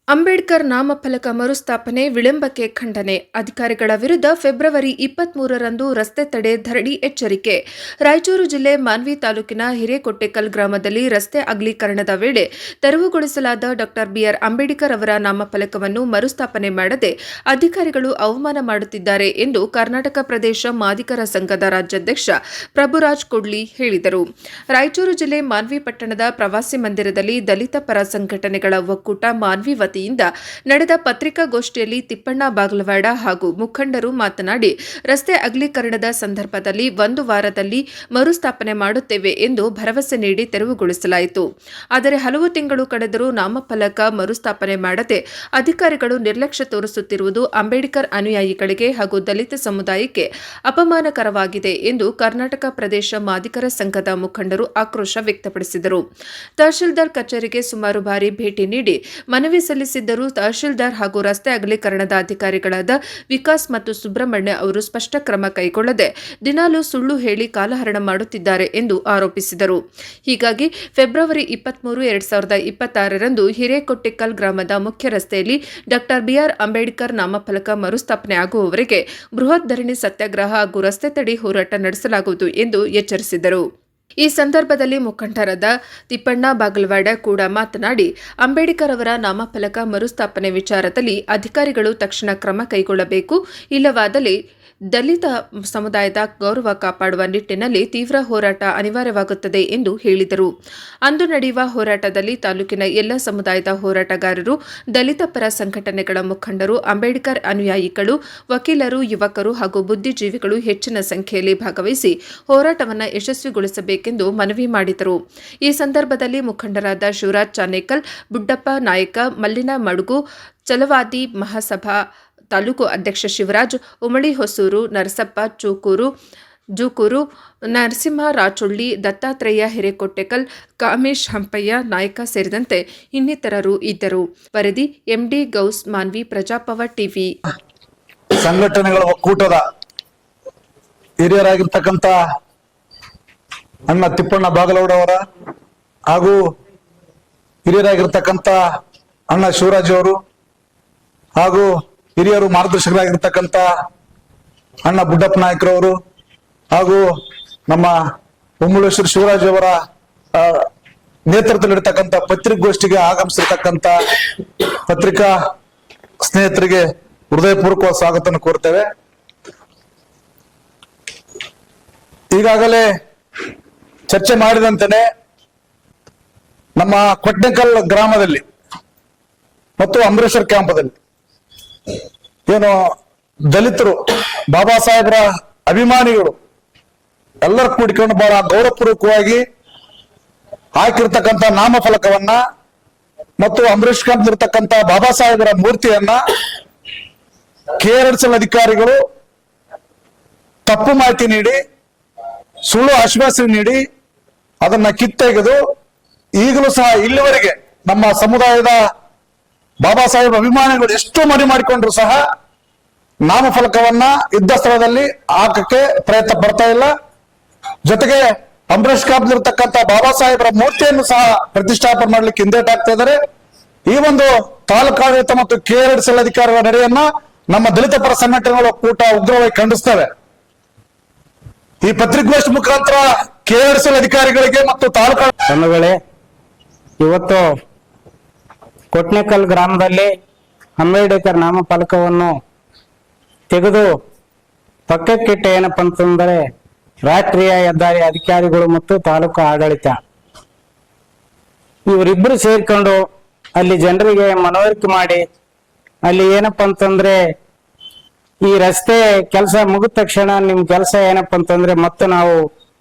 ಅಂಬೇಡ್ಕರ್ ನಾಮಫಲಕ ಮರುಸ್ಥಾಪನೆ ವಿಳಂಬಕ್ಕೆ ಖಂಡನೆ. ಅಧಿಕಾರಿಗಳ ವಿರುದ್ಧ ಫೆಬ್ರವರಿ 23ರಂದು ರಸ್ತೆ ತಡೆ ಧರಣಿ ಎಚ್ಚರಿಕೆ. ರಾಯಚೂರು ಜಿಲ್ಲೆ ಮಾನ್ವಿ ತಾಲೂಕಿನ ಹಿರೇಕೊಟ್ಟೆಕಲ್ ಗ್ರಾಮದಲ್ಲಿ ರಸ್ತೆ ಅಗಲೀಕರಣದ ವೇಳೆ ತೆರವುಗೊಳಿಸಲಾದ ಡಾ ಬಿಆರ್ ಅಂಬೇಡ್ಕರ್ ಅವರ ನಾಮಫಲಕವನ್ನು ಮರುಸ್ಥಾಪನೆ ಮಾಡದೆ ಅಧಿಕಾರಿಗಳು ಅವಮಾನ ಮಾಡುತ್ತಿದ್ದಾರೆ ಎಂದು ಕರ್ನಾಟಕ ಪ್ರದೇಶ ಮಾದಿಗರ ಸಂಘದ ರಾಜ್ಯಾಧ್ಯಕ್ಷ ಪ್ರಭುರಾಜ್ ಕೊಡ್ಲಿ ಹೇಳಿದರು. ರಾಯಚೂರು ಜಿಲ್ಲೆ ಮಾನ್ವಿ ಪಟ್ಟಣದ ಪ್ರವಾಸಿ ಮಂದಿರದಲ್ಲಿ ದಲಿತ ಪರ ಸಂಘಟನೆಗಳ ಒಕ್ಕೂಟ ಮಾನ್ವಿ ವತಿಯಿಂದ ನಡೆದ ಪತ್ರಿಕಾಗೋಷ್ಠಿಯಲ್ಲಿ ತಿಪ್ಪಣ್ಣ ಬಾಗಲವಾಡ ಹಾಗೂ ಮುಖಂಡರು ಮಾತನಾಡಿ, ರಸ್ತೆ ಅಗಲೀಕರಣದ ಸಂದರ್ಭದಲ್ಲಿ 1 ವಾರದಲ್ಲಿ ಮರುಸ್ಥಾಪನೆ ಮಾಡುತ್ತೇವೆ ಎಂದು ಭರವಸೆ ನೀಡಿ ತೆರವುಗೊಳಿಸಲಾಯಿತು. ಆದರೆ ಹಲವು ತಿಂಗಳು ಕಳೆದರೂ ನಾಮಫಲಕ ಮರುಸ್ಥಾಪನೆ ಮಾಡದೆ ಅಧಿಕಾರಿಗಳು ನಿರ್ಲಕ್ಷ್ಯ ತೋರಿಸುತ್ತಿರುವುದು ಅಂಬೇಡ್ಕರ್ ಅನುಯಾಯಿಗಳಿಗೆ ಹಾಗೂ ದಲಿತ ಸಮುದಾಯಕ್ಕೆ ಅಪಮಾನಕರವಾಗಿದೆ ಎಂದು ಕರ್ನಾಟಕ ಪ್ರದೇಶ ಮಾದಿಗರ ಸಂಘದ ಮುಖಂಡರು ಆಕ್ರೋಶ ವ್ಯಕ್ತಪಡಿಸಿದರು. ತಹಶೀಲ್ದಾರ್ ಕಚೇರಿಗೆ ಸುಮಾರು ಬಾರಿ ಭೇಟಿ ನೀಡಿ ಮನವಿ ಸಲ್ಲಿಸಿದ್ದರೂ ತಹಶೀಲ್ದಾರ್ ಹಾಗೂ ರಸ್ತೆ ಅಗಲೀಕರಣದ ಅಧಿಕಾರಿಗಳಾದ ವಿಕಾಸ್ ಮತ್ತು ಸುಬ್ರಹ್ಮಣ್ಯ ಅವರು ಸ್ಪಷ್ಟ ಕ್ರಮ ಕೈಗೊಳ್ಳದೆ ದಿನಾಲೂ ಸುಳ್ಳು ಹೇಳಿ ಕಾಲಹರಣ ಮಾಡುತ್ತಿದ್ದಾರೆ ಎಂದು ಆರೋಪಿಸಿದರು. ಹೀಗಾಗಿ ಫೆಬ್ರವರಿ 23, 2026ರಂದು ಹಿರೇಕೊಟ್ಟೆಕಲ್ ಗ್ರಾಮದ ಮುಖ್ಯ ರಸ್ತೆಯಲ್ಲಿ ಡಾ ಬಿಆರ್ ಅಂಬೇಡ್ಕರ್ ನಾಮಫಲಕ ಮರುಸ್ಥಾಪನೆ ಆಗುವವರೆಗೆ ಬೃಹತ್ ಧರಣಿ ಸತ್ಯಾಗ್ರಹ ಹಾಗೂ ರಸ್ತೆ ತಡೆ ಹೋರಾಟ ನಡೆಸಲಾಗುವುದು ಎಂದು ಎಚ್ಚರಿಸಿದರು. ಈ ಸಂದರ್ಭದಲ್ಲಿ ಮುಖಂಡರಾದ ತಿಪ್ಪಣ್ಣ ಬಾಗಲವಾಡ ಕೂಡ ಮಾತನಾಡಿ, ಅಂಬೇಡ್ಕರ್ ಅವರ ನಾಮಫಲಕ ಮರುಸ್ಥಾಪನೆ ವಿಚಾರದಲ್ಲಿ ಅಧಿಕಾರಿಗಳು ತಕ್ಷಣ ಕ್ರಮ ಕೈಗೊಳ್ಳಬೇಕು, ಇಲ್ಲವಾದಲ್ಲಿ ದಲಿತ ಸಮುದಾಯದ ಗೌರವ ಕಾಪಾಡುವ ನಿಟ್ಟಿನಲ್ಲಿ ತೀವ್ರ ಹೋರಾಟ ಅನಿವಾರ್ಯವಾಗುತ್ತದೆ ಎಂದು ಹೇಳಿದರು. ಅಂದು ನಡೆಯುವ ಹೋರಾಟದಲ್ಲಿ ತಾಲೂಕಿನ ಎಲ್ಲ ಸಮುದಾಯದ ಹೋರಾಟಗಾರರು, ದಲಿತ ಪರ ಸಂಘಟನೆಗಳ ಮುಖಂಡರು, ಅಂಬೇಡ್ಕರ್ ಅನುಯಾಯಿಗಳು, ವಕೀಲರು, ಯುವಕರು ಹಾಗೂ ಬುದ್ಧಿಜೀವಿಗಳು ಹೆಚ್ಚಿನ ಸಂಖ್ಯೆಯಲ್ಲಿ ಭಾಗವಹಿಸಿ ಹೋರಾಟವನ್ನು ಯಶಸ್ವಿಗೊಳಿಸಬೇಕೆಂದು ಮನವಿ ಮಾಡಿದರು. ಈ ಸಂದರ್ಭದಲ್ಲಿ ಮುಖಂಡರಾದ ಶಿವರಾಜ್ ಚಾನೇಕಲ್, ಬುಡ್ಡಪ್ಪ ನಾಯಕ, ಮಲ್ಲಿನ ಮಡುಗು, ಛಲವಾದಿ ಮಹಾಸಭಾ ತಾಲೂಕು ಅಧ್ಯಕ್ಷ ಶಿವರಾಜ್, ಉಮಳಿ ಹೊಸೂರು, ನರಸಪ್ಪ ಜೂಕೂರು, ನರಸಿಂಹ ರಾಚೊಳ್ಳಿ, ದತ್ತಾತ್ರೇಯ ಹಿರೇಕೊಟ್ಟೆಕಲ್, ಕಾಮೇಶ್ ಹಂಪಯ್ಯ ನಾಯಕ ಸೇರಿದಂತೆ ಇನ್ನಿತರರು ಇದ್ದರು. ವರದಿ ಎಂಡಿ ಗೌಸ್, ಮಾನ್ವಿ, ಪ್ರಜಾಪವ ಟಿವಿ. ಸಂಘಟನೆಗಳ ಒಕ್ಕೂಟದ ಹಿರಿಯರಾಗಿರ್ತಕ್ಕಂಥ ಅಣ್ಣ ತಿಪ್ಪಣ್ಣ ಬಾಗಲವಾಡ ಅವರ ಹಾಗೂ ಹಿರಿಯರಾಗಿರ್ತಕ್ಕಂಥ ಅಣ್ಣ ಶಿವರಾಜ್ ಅವರು ಹಾಗೂ ಹಿರಿಯರು ಮಾರ್ಗದರ್ಶಕರಾಗಿರ್ತಕ್ಕಂಥ ಅಣ್ಣ ಬುಡ್ಡಪ್ಪ ನಾಯಕರವರು ಹಾಗೂ ನಮ್ಮ ಉಮ್ಮಳೇಶ್ವರ ಶಿವರಾಜ್ ಅವರ ನೇತೃತ್ವದಲ್ಲಿರ್ತಕ್ಕಂಥ ಪತ್ರಿಕಾಗೋಷ್ಠಿಗೆ ಆಗಮಿಸಿರ್ತಕ್ಕಂಥ ಪತ್ರಿಕಾ ಸ್ನೇಹಿತರಿಗೆ ಹೃದಯಪೂರ್ವಕ ಸ್ವಾಗತವನ್ನು ಕೋರ್ತೇವೆ. ಈಗಾಗಲೇ ಚರ್ಚೆ ಮಾಡಿದಂತೆಯೇ ನಮ್ಮ ಕೊಟ್ನೆಕಲ್ ಗ್ರಾಮದಲ್ಲಿ ಮತ್ತು ಅಂಬರೀಶ್ವರ ಕ್ಯಾಂಪದಲ್ಲಿ ಏನು ದಲಿತರು, ಬಾಬಾ ಸಾಹೇಬರ ಅಭಿಮಾನಿಗಳು ಎಲ್ಲರೂ ಕೂಡಿಕೊಂಡು ಬಹಳ ಗೌರವಪೂರ್ವಕವಾಗಿ ಹಾಕಿರ್ತಕ್ಕಂಥ ನಾಮಫಲಕವನ್ನ ಮತ್ತು ಅಂಬರೀಶ್ ಕ್ಯಾಂಪ್ ಇರ್ತಕ್ಕಂಥ ಬಾಬಾ ಸಾಹೇಬರ ಮೂರ್ತಿಯನ್ನ KRSL ಅಧಿಕಾರಿಗಳು ತಪ್ಪು ಮಾಹಿತಿ ನೀಡಿ, ಸುಳ್ಳು ಆಶ್ವಾಸನೆ ನೀಡಿ ಅದನ್ನ ಕಿತ್ತೆಗೆದು ಈಗಲೂ ಸಹ ಇಲ್ಲಿವರೆಗೆ ನಮ್ಮ ಸಮುದಾಯದ ಬಾಬಾ ಸಾಹೇಬ್ ಅಭಿಮಾನಿಗಳು ಎಷ್ಟು ಮನವಿ ಮಾಡಿಕೊಂಡ್ರು ಸಹ ನಾಮಫಲಕವನ್ನ ಇದ್ದ ಸ್ಥಳದಲ್ಲಿ ಹಾಕಕ್ಕೆ ಪ್ರಯತ್ನ ಪಡ್ತಾ ಇಲ್ಲ. ಜೊತೆಗೆ ಅಂಬರೀಶ್ ಕ್ಯಾಂಪ್ ಇರ್ತಕ್ಕಂಥ ಬಾಬಾ ಸಾಹೇಬರ ಮೂರ್ತಿಯನ್ನು ಸಹ ಪ್ರತಿಷ್ಠಾಪನೆ ಮಾಡ್ಲಿಕ್ಕೆ ಹಿಂದೇಟಾಗ್ತಾ ಇದ್ದಾರೆ. ಈ ಒಂದು ತಾಲೂಕಾಡಳಿತ ಮತ್ತು KRSL ಅಧಿಕಾರಿಗಳ ನಡೆಯನ್ನ ನಮ್ಮ ದಲಿತ ಪರ ಸಂಘಟನೆಗಳ ಒಕ್ಕೂಟ ಉಗ್ರವಾಗಿ ಖಂಡಿಸ್ತವೆ. ಈ ಪತ್ರಿಕಾಗೋಷ್ಠಿ ಮುಖಾಂತರ KRSL ಅಧಿಕಾರಿಗಳಿಗೆ ಮತ್ತು ತಾಲೂಕಾ ಇವತ್ತು ಕೊಟ್ನೆಕಲ್ ಗ್ರಾಮದಲ್ಲಿ ಅಂಬೇಡ್ಕರ್ ನಾಮಫಲಕವನ್ನು ತೆಗೆದು ಪಕ್ಕಕ್ಕಿಟ್ಟ ಏನಪ್ಪ ಅಂತಂದರೆ ರಾಷ್ಟ್ರೀಯ ಹೆದ್ದಾರಿ ಅಧಿಕಾರಿಗಳು ಮತ್ತು ತಾಲೂಕು ಆಡಳಿತ ಇವರಿಬ್ಬರು ಸೇರ್ಕೊಂಡು ಅಲ್ಲಿ ಜನರಿಗೆ ಮನವರಿಕೆ ಮಾಡಿ ಅಲ್ಲಿ ಏನಪ್ಪ ಅಂತಂದ್ರೆ ಈ ರಸ್ತೆ ಕೆಲಸ ಮುಗಿದ ತಕ್ಷಣ ನಿಮ್ ಕೆಲಸ ಏನಪ್ಪ ಅಂತಂದ್ರೆ ಮತ್ತೆ ನಾವು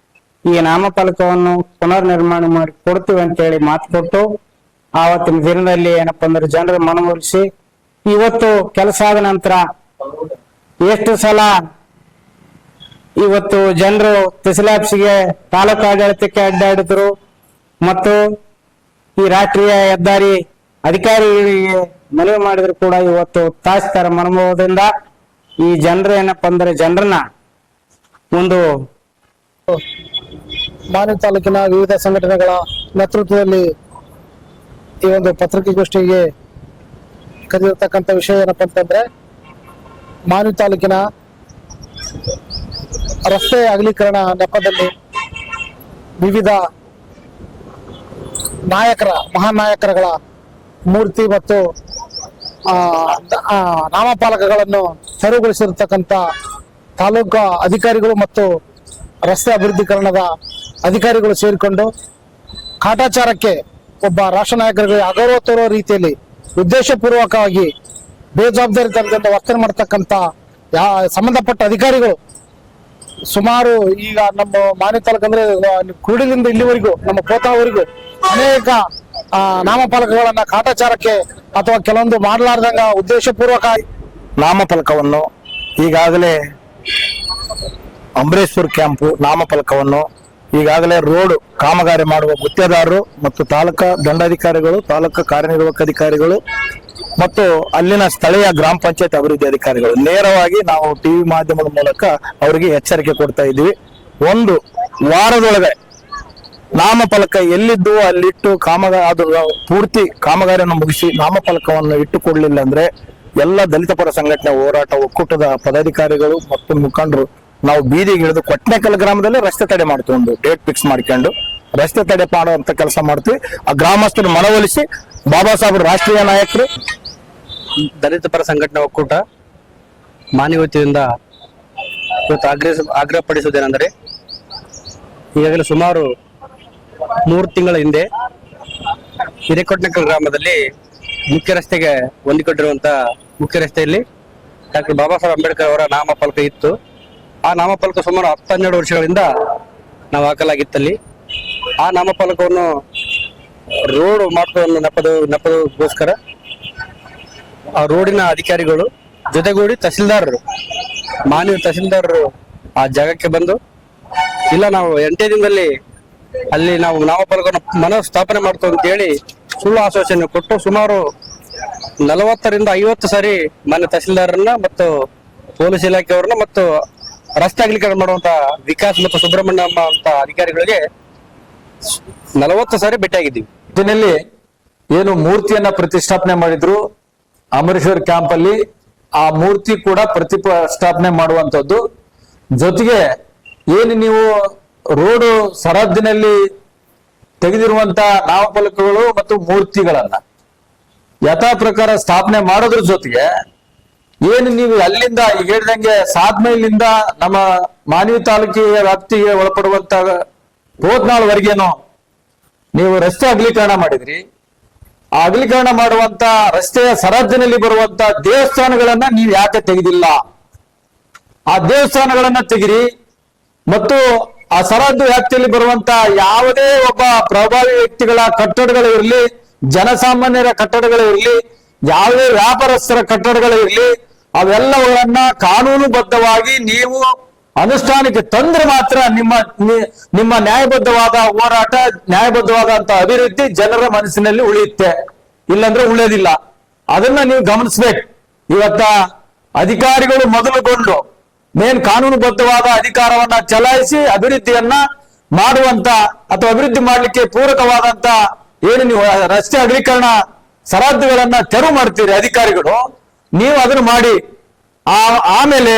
ಈ ನಾಮಫಲಕವನ್ನು ಪುನರ್ ನಿರ್ಮಾಣ ಮಾಡಿ ಕೊಡ್ತೀವಿ ಅಂತೇಳಿ ಮಾತು ಕೊಟ್ಟು ಆವತ್ತಿನ ದಿನದಲ್ಲಿ ಏನಪ್ಪ ಅಂದ್ರೆ ಜನರ ಮನವೊಲಿಸಿ ಇವತ್ತು ಕೆಲಸ ಆದ ನಂತರ ಎಷ್ಟು ಸಲ ಇವತ್ತು ಜನರು ತಹಸೀಲ್ದಾರ್ಗೆ ತಾಲೂಕು ಆಡಳಿತಕ್ಕೆ ಅಡ್ಡಾಡಿದ್ರು ಮತ್ತು ಈ ರಾಷ್ಟ್ರೀಯ ಹೆದ್ದಾರಿ ಅಧಿಕಾರಿಗಳಿಗೆ ಮನವಿ ಮಾಡಿದ್ರು ಕೂಡ ಇವತ್ತು ತಾಸ್ತಾರ ಮನೋಭಾವದಿಂದ ಈ ಜನರು ಏನಪ್ಪ ಅಂದ್ರೆ ಜನರನ್ನ ಒಂದು ಮಾನ್ವಿ ತಾಲೂಕಿನ ವಿವಿಧ ಸಂಘಟನೆಗಳ ನೇತೃತ್ವದಲ್ಲಿ ಈ ಒಂದು ಪತ್ರಿಕಾಗೋಷ್ಠಿಗೆ ಕರೆದಿರ್ತಕ್ಕಂಥ ವಿಷಯ ಏನಪ್ಪ ಅಂತಂದ್ರೆ ಮಾನ್ವಿ ತಾಲೂಕಿನ ರಸ್ತೆ ಅಗಲೀಕರಣ ನೆಪದಲ್ಲಿ ವಿವಿಧ ಮಹಾನ್ ನಾಯಕರುಗಳ ಮೂರ್ತಿ ಮತ್ತು ನಾಮಫಲಕಗಳನ್ನು ತೆರವುಗೊಳಿಸಿರ್ತಕ್ಕಂಥ ತಾಲೂಕು ಅಧಿಕಾರಿಗಳು ಮತ್ತು ರಸ್ತೆ ಅಭಿವೃದ್ಧೀಕರಣದ ಅಧಿಕಾರಿಗಳು ಸೇರಿಕೊಂಡು ಕಾಟಾಚಾರಕ್ಕೆ ಒಬ್ಬ ರಾಷ್ಟ್ರ ನಾಯಕರಿಗೆ ಅಗೌರವ ತೋರುವ ರೀತಿಯಲ್ಲಿ ಉದ್ದೇಶಪೂರ್ವಕವಾಗಿ ಬೇಜವಾಬ್ದಾರಿತನದಿಂದ ವರ್ತನೆ ಮಾಡತಕ್ಕಂಥ ಸಂಬಂಧಪಟ್ಟ ಅಧಿಕಾರಿಗಳು ಸುಮಾರು ಈಗ ನಮ್ಮ ಮಾನ್ವಿ ತಾಲೂಕು ಅಂದ್ರೆ ಕುರುಡಿಲಿಂದ ಇಲ್ಲಿವರೆಗೂ ನಮ್ಮ ಕೋತಾವರೆಗೂ ಅನೇಕ ನಾಮಫಲಕಗಳನ್ನ ಕಾಟಾಚಾರಕ್ಕೆ ಅಥವಾ ಕೆಲವೊಂದು ಮಾಡಲಾರ್ದಂಗ ಉದ್ದೇಶಪೂರ್ವಕ ನಾಮಫಲಕವನ್ನು ಈಗಾಗಲೇ ಅಂಬರೇಶ್ವರ್ ಕ್ಯಾಂಪು ನಾಮಫಲಕವನ್ನು ಈಗಾಗಲೇ ರೋಡ್ ಕಾಮಗಾರಿ ಮಾಡುವ ಗುತ್ತೇದಾರರು ಮತ್ತು ತಾಲೂಕಾ ದಂಡಾಧಿಕಾರಿಗಳು, ತಾಲೂಕಾ ಕಾರ್ಯನಿರ್ವಾಹಕ ಅಧಿಕಾರಿಗಳು ಮತ್ತು ಅಲ್ಲಿನ ಸ್ಥಳೀಯ ಗ್ರಾಮ ಪಂಚಾಯತ್ ಅಭಿವೃದ್ಧಿ ಅಧಿಕಾರಿಗಳು ನೇರವಾಗಿ ನಾವು ಟಿವಿ ಮಾಧ್ಯಮದ ಮೂಲಕ ಅವರಿಗೆ ಎಚ್ಚರಿಕೆ ಕೊಡ್ತಾ ಇದ್ದೀವಿ. ಒಂದು ವಾರದೊಳಗೆ ನಾಮಫಲಕ ಎಲ್ಲಿದ್ದು ಅಲ್ಲಿಟ್ಟು ಅದು ಪೂರ್ತಿ ಕಾಮಗಾರಿಯನ್ನು ಮುಗಿಸಿ ನಾಮಫಲಕವನ್ನು ಇಟ್ಟುಕೊಡ್ಲಿಲ್ಲ ಅಂದ್ರೆ ಎಲ್ಲ ದಲಿತ ಪರ ಸಂಘಟನೆ ಹೋರಾಟ ಒಕ್ಕೂಟದ ಪದಾಧಿಕಾರಿಗಳು ಮತ್ತು ಮುಖಂಡರು ನಾವು ಬೀದಿಗೆ ಇಳಿದು ಕೊಟ್ನೇಕಲ್ ಗ್ರಾಮದಲ್ಲಿ ರಸ್ತೆ ತಡೆ ಮಾಡ್ಕೊಂಡು ಡೇಟ್ ಫಿಕ್ಸ್ ಮಾಡ್ಕೊಂಡು ರಸ್ತೆ ತಡೆ ಮಾಡುವಂತ ಕೆಲಸ ಮಾಡ್ತೀವಿ. ಆ ಗ್ರಾಮಸ್ಥರು ಮನವೊಲಿಸಿ ಬಾಬಾ ಸಾಹೇಬ್ ರಾಷ್ಟ್ರೀಯ ನಾಯಕರು ದಲಿತ ಪರ ಸಂಘಟನೆ ಒಕ್ಕೂಟ ಮಾನ್ವಿ ವತಿಯಿಂದ ಇವತ್ತು ಆಗ್ರಹಪಡಿಸುವುದೇನೆಂದರೆ ಈಗಾಗಲೇ ಸುಮಾರು 3 ತಿಂಗಳ ಹಿಂದೆ ಹಿರೇಕೊಟ್ನೇಕಲ್ ಗ್ರಾಮದಲ್ಲಿ ಮುಖ್ಯ ರಸ್ತೆಗೆ ಹೊಂದಿಕೊಂಡಿರುವಂತ ಮುಖ್ಯ ರಸ್ತೆಯಲ್ಲಿ ಡಾಕ್ಟರ್ ಬಾಬಾ ಸಾಹೇಬ್ ಅಂಬೇಡ್ಕರ್ ಅವರ ನಾಮಫಲಕ ಇತ್ತು. ಆ ನಾಮಫಲಕ ಸುಮಾರು 10-12 ವರ್ಷಗಳಿಂದ ನಾವು ಹಾಕಲಾಗಿತ್ತಲ್ಲಿ. ಆ ನಾಮಫಲಕವನ್ನು ರೋಡ್ ಮಾಡುವ ನೆಪದಗೋಸ್ಕರ ಆ ರೋಡಿನ ಅಧಿಕಾರಿಗಳು ಜೊತೆಗೂಡಿ ಮಾನ್ವಿ ತಹಸೀಲ್ದಾರರು ಆ ಜಾಗಕ್ಕೆ ಬಂದು ಇಲ್ಲ ನಾವು 8 ದಿನದಲ್ಲಿ ಅಲ್ಲಿ ನಾವು ನಾಮಫಲಕವನ್ನು ಸ್ಥಾಪನೆ ಮಾಡ್ತೀವಿ ಅಂತ ಹೇಳಿ ಸುಳ್ಳು ಆಶ್ವಾಸನೆ ಕೊಟ್ಟು ಸುಮಾರು 40ರಿಂದ 50 ಸಾರಿ ಮಾನ್ಯ ತಹಸೀಲ್ದಾರರನ್ನ ಮತ್ತು ಪೊಲೀಸ್ ಇಲಾಖೆಯವರನ್ನ ಮತ್ತು ರಸ್ತೆ ಅಗಲೀಕರಣ ಮಾಡುವಂತ ವಿಕಾಸ್ ಮತ್ತು ಸುಬ್ರಹ್ಮಣ್ಯಮ್ಮ ಅಂತ ಅಧಿಕಾರಿಗಳಿಗೆ 40 ಸಾರಿ ಭೇಟಿಯಾಗಿದ್ದೀವಿ. ಇದರಲ್ಲಿ ಏನು ಮೂರ್ತಿಯನ್ನ ಪ್ರತಿಷ್ಠಾಪನೆ ಮಾಡಿದ್ರು ಅಮರೇಶ್ವರ್ ಕ್ಯಾಂಪ್ ಅಲ್ಲಿ, ಆ ಮೂರ್ತಿ ಕೂಡ ಪ್ರತಿಷ್ಠಾಪನೆ ಮಾಡುವಂತದ್ದು. ಜೊತೆಗೆ ಏನು ನೀವು ರೋಡ್ ಸರಹದ್ದಿನಲ್ಲಿ ತೆಗೆದಿರುವಂತ ನಾಮಫಲಕಗಳು ಮತ್ತು ಮೂರ್ತಿಗಳನ್ನ ಯಥಾ ಪ್ರಕಾರ ಸ್ಥಾಪನೆ ಮಾಡೋದ್ರ ಜೊತೆಗೆ ಏನು ನೀವು ಅಲ್ಲಿಂದ ಈಗ ಹೇಳಿದಂಗೆ ಸಾದ್ಮೇಲಿಂದ ನಮ್ಮ ಮಾನ್ವಿ ತಾಲೂಕಿಗೆ ವ್ಯಾಪ್ತಿಗೆ ಒಳಪಡುವಂತ ಹೋತ್ನಾಳ್ವರೆಗೇನು ನೀವು ರಸ್ತೆ ಅಗಲೀಕರಣ ಮಾಡಿದ್ರಿ. ಆ ಅಗಲೀಕರಣ ಮಾಡುವಂತ ರಸ್ತೆಯ ಸರಹದ್ದಿನಲ್ಲಿ ಬರುವಂತ ದೇವಸ್ಥಾನಗಳನ್ನ ನೀವು ಯಾಕೆ ತೆಗೆದಿಲ್ಲ? ಆ ದೇವಸ್ಥಾನಗಳನ್ನ ತೆಗಿರಿ ಮತ್ತು ಆ ಸರಹದ್ದು ವ್ಯಾಪ್ತಿಯಲ್ಲಿ ಬರುವಂತ ಯಾವುದೇ ಒಬ್ಬ ಪ್ರಭಾವಿ ವ್ಯಕ್ತಿಗಳ ಕಟ್ಟಡಗಳು ಇರಲಿ, ಜನಸಾಮಾನ್ಯರ ಕಟ್ಟಡಗಳು ಇರಲಿ, ಯಾವುದೇ ವ್ಯಾಪಾರಸ್ಥರ ಕಟ್ಟಡಗಳು ಇರಲಿ, ಅವೆಲ್ಲವುಗಳನ್ನ ಕಾನೂನುಬದ್ಧವಾಗಿ ನೀವು ಅನುಷ್ಠಾನಕ್ಕೆ ತಂದ್ರೆ ಮಾತ್ರ ನಿಮ್ಮ ನ್ಯಾಯಬದ್ಧವಾದ ಹೋರಾಟ, ನ್ಯಾಯಬದ್ಧವಾದಂತ ಅಭಿವೃದ್ಧಿ ಜನರ ಮನಸ್ಸಿನಲ್ಲಿ ಉಳಿಯುತ್ತೆ. ಇಲ್ಲಾಂದ್ರೆ ಉಳಿಯೋದಿಲ್ಲ. ಅದನ್ನ ನೀವು ಗಮನಿಸ್ಬೇಕು. ಇವತ್ತ ಅಧಿಕಾರಿಗಳು ಮೊದಲುಗೊಂಡು ಕಾನೂನುಬದ್ಧವಾದ ಅಧಿಕಾರವನ್ನ ಚಲಾಯಿಸಿ ಅಭಿವೃದ್ಧಿಯನ್ನ ಮಾಡುವಂತ ಅಥವಾ ಅಭಿವೃದ್ಧಿ ಮಾಡ್ಲಿಕ್ಕೆ ಪೂರಕವಾದಂತ ಏನು ನೀವು ರಸ್ತೆ ಅಗಲೀಕರಣ ಸರಹದ್ದುಗಳನ್ನ ತೆರವು ಮಾಡ್ತೀರಿ ಅಧಿಕಾರಿಗಳು, ನೀವು ಅದನ್ನು ಮಾಡಿ ಆಮೇಲೆ